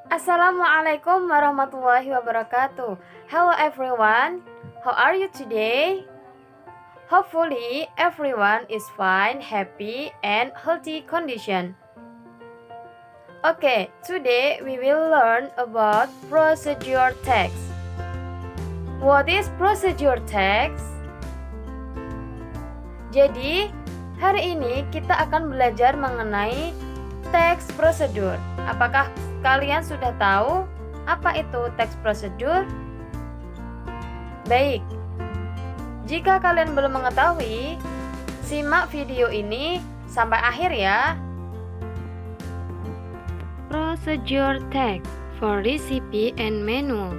Assalamualaikum warahmatullahi wabarakatuh. Hello everyone, how are you today? Hopefully everyone is fine, happy, and healthy condition. Okay, today we will learn about procedure text. What is procedure text? Jadi, hari ini kita akan belajar mengenai teks prosedur. Apakah kalian sudah tahu apa itu teks prosedur? Baik, jika kalian belum mengetahui, simak video ini sampai akhir ya. Procedure text for recipe and manual.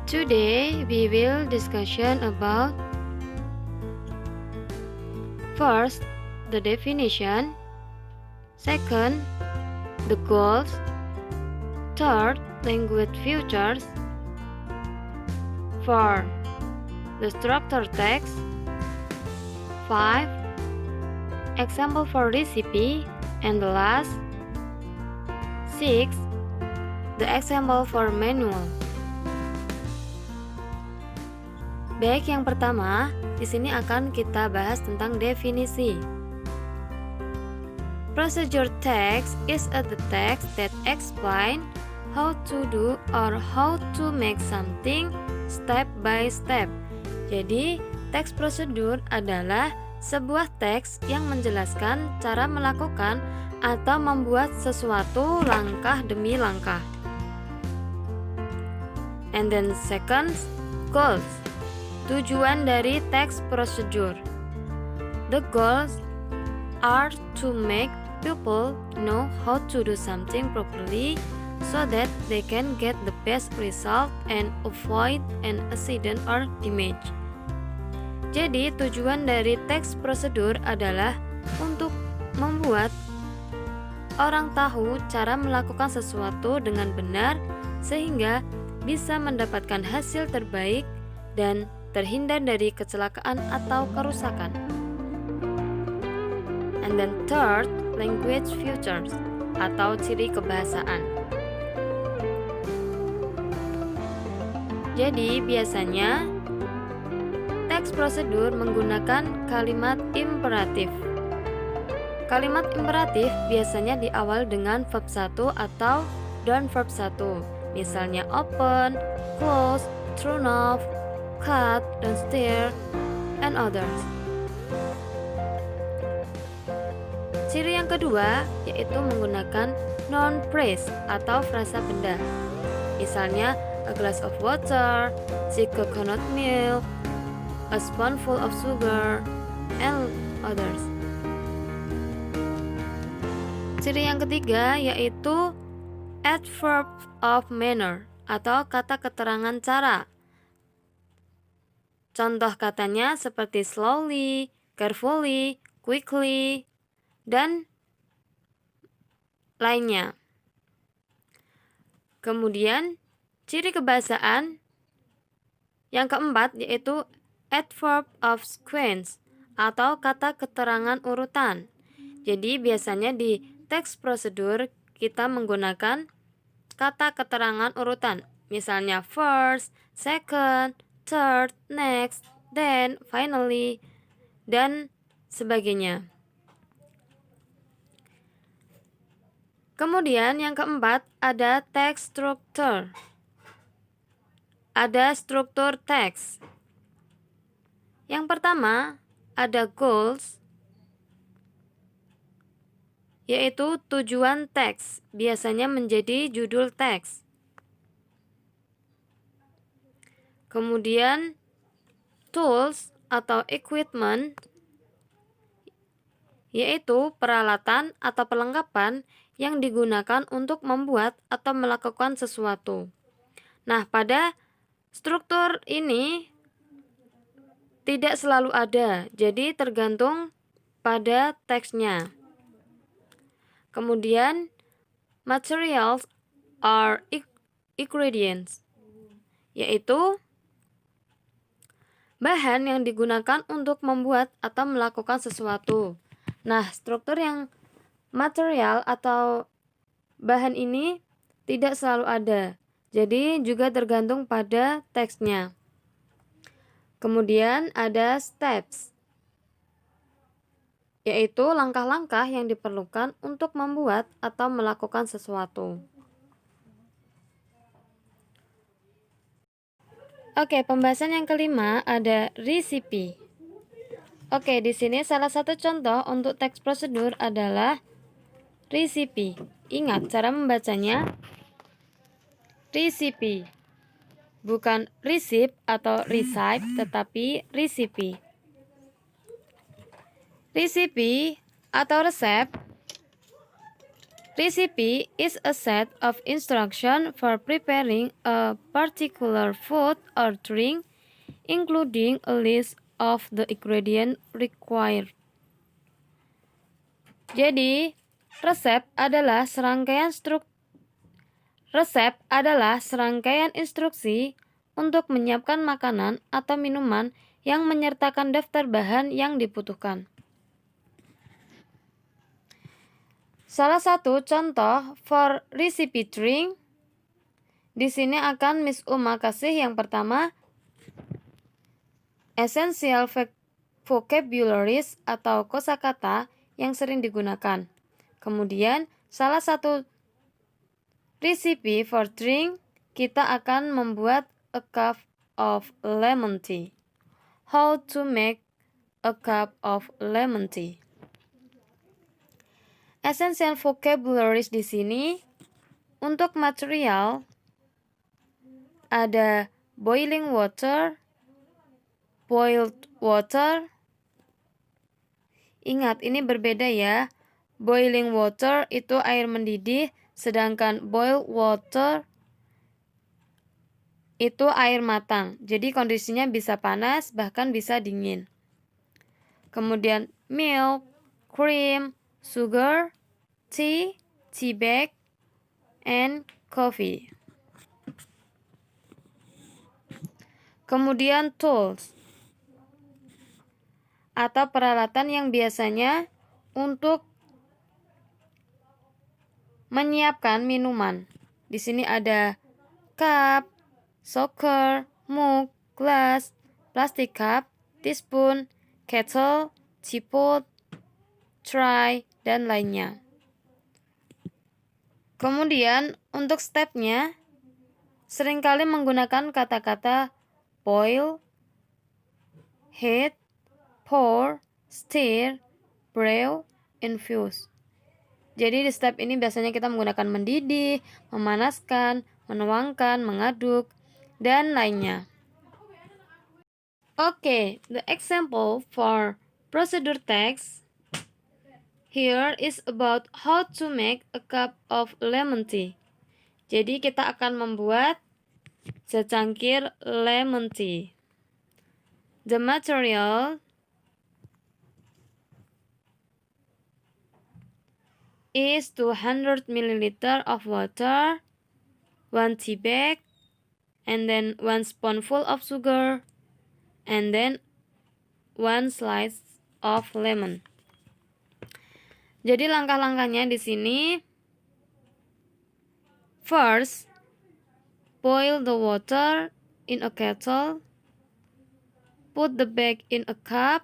Today we will discussion about first, the definition, second, the goals, third, language features, 4. The structure text, 5. Example for recipe, and the last 6. The example for manual. Baik, yang pertama, di sini akan kita bahas tentang definisi. Procedure text is the text that explain how to do or how to make something step by step. Jadi, teks prosedur adalah sebuah teks yang menjelaskan cara melakukan atau membuat sesuatu langkah demi langkah. And then second, goals. Tujuan dari teks prosedur. The goals are to make people know how to do something properly so that they can get the best result and avoid an accident or damage. Jadi, tujuan dari teks prosedur adalah untuk membuat orang tahu cara melakukan sesuatu dengan benar sehingga bisa mendapatkan hasil terbaik dan terhindar dari kecelakaan atau kerusakan. And then third, language features atau ciri kebahasaan. Jadi biasanya teks prosedur menggunakan kalimat imperatif. Kalimat imperatif biasanya diawali dengan verb 1 atau don't verb 1. Misalnya open, close, turn off, cut, dan steer, and others. Ciri yang kedua yaitu menggunakan noun phrase atau frasa benda. Misalnya a glass of water, the coconut milk, a spoonful of sugar, and others. Ciri yang ketiga yaitu adverb of manner atau kata keterangan cara. Contoh katanya seperti slowly, carefully, quickly, dan lainnya. Kemudian, ciri kebahasaan yang keempat yaitu adverb of sequence atau kata keterangan urutan. Jadi biasanya di teks prosedur kita menggunakan kata keterangan urutan. Misalnya first, second, third, next, then, finally, dan sebagainya. Kemudian yang keempat ada text structure. Ada struktur teks. Yang pertama ada goals, yaitu tujuan teks, biasanya menjadi judul teks. Kemudian tools atau equipment, yaitu peralatan atau perlengkapan yang digunakan untuk membuat atau melakukan sesuatu. Nah, pada struktur ini tidak selalu ada, jadi tergantung pada teksnya. Kemudian materials are ingredients, yaitu bahan yang digunakan untuk membuat atau melakukan sesuatu. Nah, struktur yang material atau bahan ini tidak selalu ada. Jadi juga tergantung pada teksnya. Kemudian ada steps, yaitu langkah-langkah yang diperlukan untuk membuat atau melakukan sesuatu. Oke, pembahasan yang kelima ada recipe. Oke, di sini salah satu contoh untuk teks prosedur adalah recipe. Ingat cara membacanya. Recipe. Bukan receipt atau recite, tetapi recipe. Recipe atau resep. Recipe is a set of instruction for preparing a particular food or drink, including a list of the ingredient required. Jadi, resep adalah serangkaian instruksi untuk menyiapkan makanan atau minuman yang menyertakan daftar bahan yang dibutuhkan. Salah satu contoh for recipe drink di sini akan Miss Uma kasih yang pertama essential vocabularies atau kosakata yang sering digunakan. Kemudian salah satu recipe for drink kita akan membuat a cup of lemon tea. How to make a cup of lemon tea. Essential vocabularies di sini untuk material ada boiling water, boiled water. Ingat, ini berbeda ya. Boiling water itu air mendidih, sedangkan boiled water itu air matang. Jadi kondisinya bisa panas, bahkan bisa dingin. Kemudian milk, cream, sugar, tea, tea bag, and coffee. Kemudian tools atau peralatan yang biasanya untuk menyiapkan minuman. Di sini ada cup, saucer, mug, glass, plastic cup, teaspoon, kettle, teapot, tray, dan lainnya. Kemudian untuk stepnya seringkali menggunakan kata-kata boil, heat, pour, stir, brew, infuse. Jadi di step ini biasanya kita menggunakan mendidih, memanaskan, menuangkan, mengaduk, dan lainnya. Okay, the example for procedure text here is about how to make a cup of lemon tea. Jadi kita akan membuat secangkir lemon tea. The material is 200 ml of water, 1 tea bag, and then 1 spoonful of sugar, and then 1 slice of lemon. Jadi langkah-langkahnya di sini. First, boil the water in a kettle. Put the bag in a cup.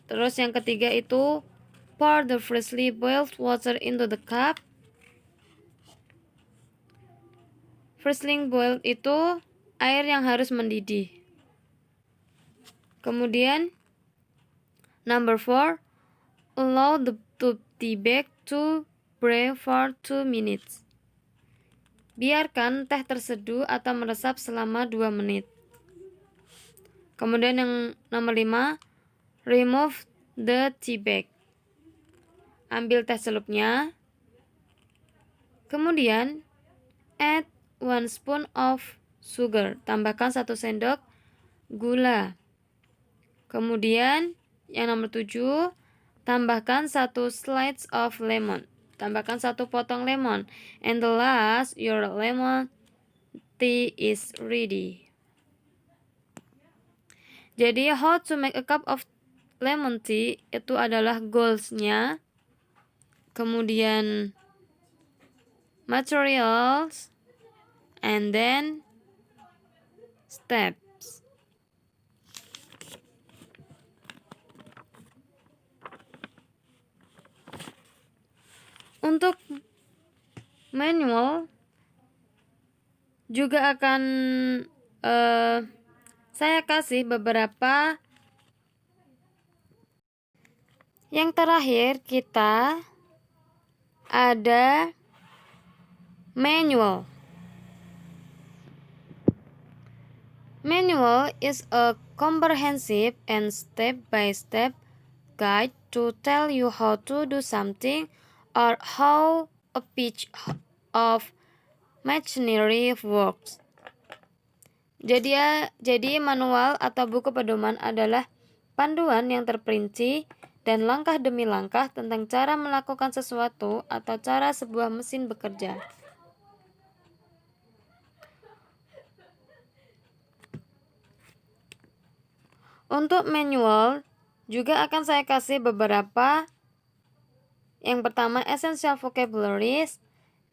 Terus yang ketiga itu pour the freshly boiled water into the cup. Freshly boiled itu air yang harus mendidih. Kemudian number 4, allow the tea bag to brew for 2 minutes. Biarkan teh terseduh atau meresap selama 2 menit. Kemudian yang nomor 5, remove the tea bag. Ambil teh celupnya. Kemudian add 1 spoon of sugar. Tambahkan 1 sendok gula. Kemudian yang nomor 7, tambahkan 1 slice of lemon. Tambahkan 1 potong lemon. And the last, your lemon tea is ready. Jadi how to make a cup of lemon tea itu adalah goals-nya. kemudian materials, and then steps. Untuk manual juga akan saya kasih beberapa. Yang terakhir kita ada manual. Manual is a comprehensive and step-by-step guide to tell you how to do something or how a piece of machinery works. Jadi manual atau buku pedoman adalah panduan yang terperinci dan langkah demi langkah tentang cara melakukan sesuatu atau cara sebuah mesin bekerja. Untuk manual juga akan saya kasih beberapa. Yang pertama, essential vocabularies,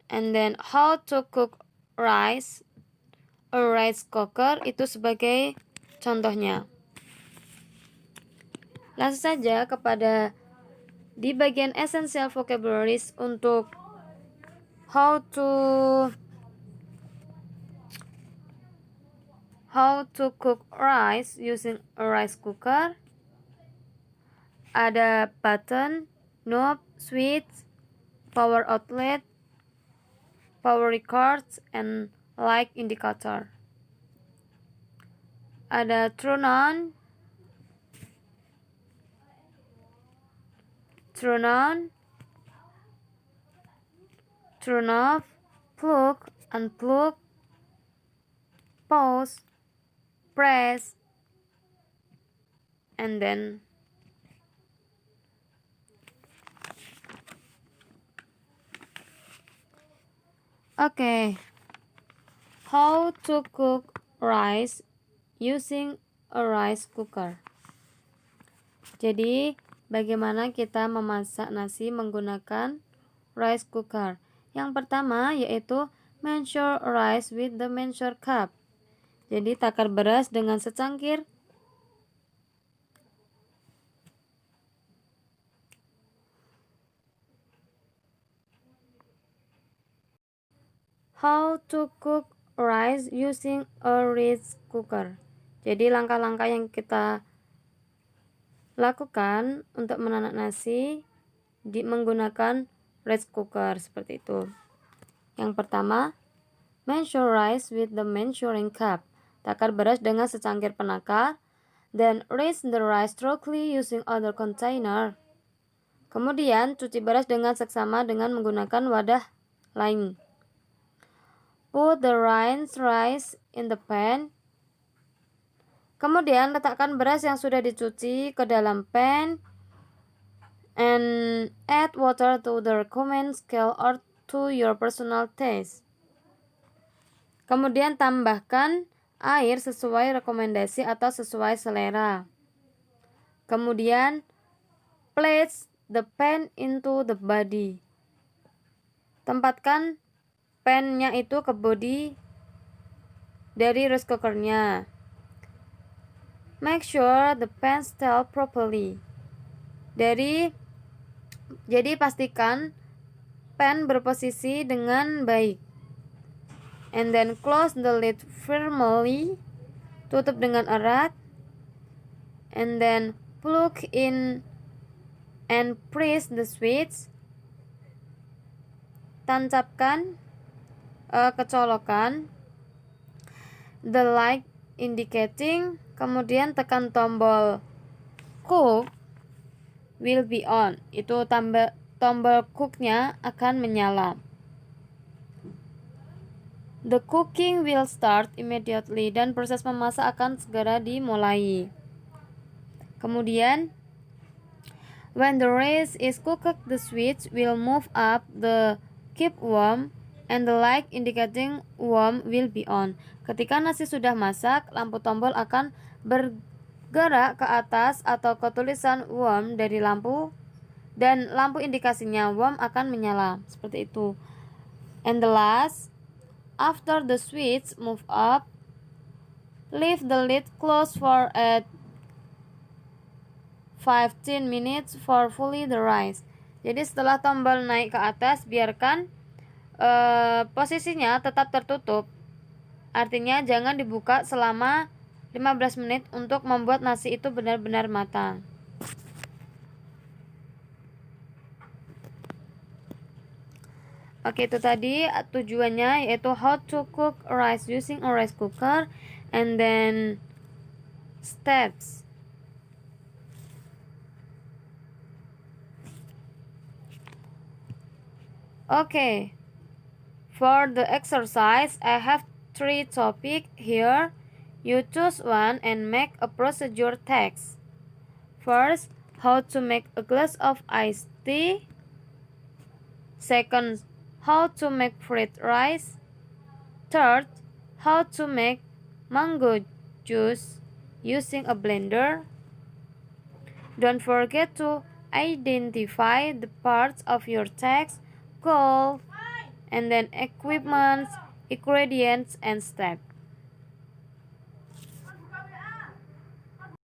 and then how to cook rice, a rice cooker, itu sebagai contohnya. Langsung saja kepada di bagian essential vocabularies untuk how to cook rice using a rice cooker. Ada button, knob, switch, power outlet, power records, and light indicator. Ada turn on, turn off, plug, unplug, pause, press, and then how to cook rice using a rice cooker. Jadi, bagaimana kita memasak nasi menggunakan rice cooker? Yang pertama yaitu measure rice with the measure cup. Jadi, takar beras dengan secangkir. How to cook rice using a rice cooker. Jadi langkah-langkah yang kita lakukan untuk menanak nasi menggunakan rice cooker seperti itu. Yang pertama, measure rice with the measuring cup. Takar beras dengan secangkir penakar. Then rinse the rice thoroughly using other container. Kemudian cuci beras dengan seksama dengan menggunakan wadah lain. Put the rinsed rice in the pan. Kemudian letakkan beras yang sudah dicuci ke dalam pan and add water to the recommended scale or to your personal taste. Kemudian tambahkan air sesuai rekomendasi atau sesuai selera. Kemudian place the pan into the body. Tempatkan pan-nya itu ke body dari rice cooker-nya. Make sure the pan stalls properly. Jadi pastikan pan berposisi dengan baik. And then close the lid firmly. Tutup dengan erat. And then plug in and press the switch. Tancapkan kecolokan the light indicating, kemudian tekan tombol cook will be on. Itu tombol cooknya akan menyala. The cooking will start immediately, dan proses memasak akan segera dimulai. Kemudian when the rice is cooked, the switch will move up the keep warm and the light indicating warm will be on. Ketika nasi sudah masak, lampu tombol akan bergerak ke atas atau ke tulisan warm dari lampu dan lampu indikasinya warm akan menyala, seperti itu. And the last, after the switch move up, leave the lid closed for 15 minutes for fully the rise. Jadi setelah tombol naik ke atas, biarkan posisinya tetap tertutup. Artinya jangan dibuka selama 15 menit untuk membuat nasi itu benar-benar matang. Oke, itu tadi tujuannya, yaitu how to cook rice using a rice cooker, and then steps. Okay, for the exercise, I have 3 topics here. You choose one and make a procedure text. First, how to make a glass of iced tea. Second, how to make fried rice. Third, how to make mango juice using a blender. Don't forget to identify the parts of your text, goal, and then equipment, ingredients, and steps.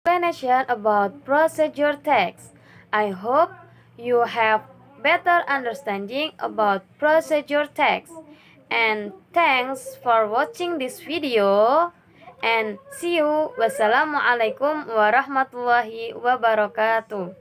Explanation about procedure text. I hope you have better understanding about procedure text. And thanks for watching this video. And see you. Wassalamualaikum warahmatullahi wabarakatuh.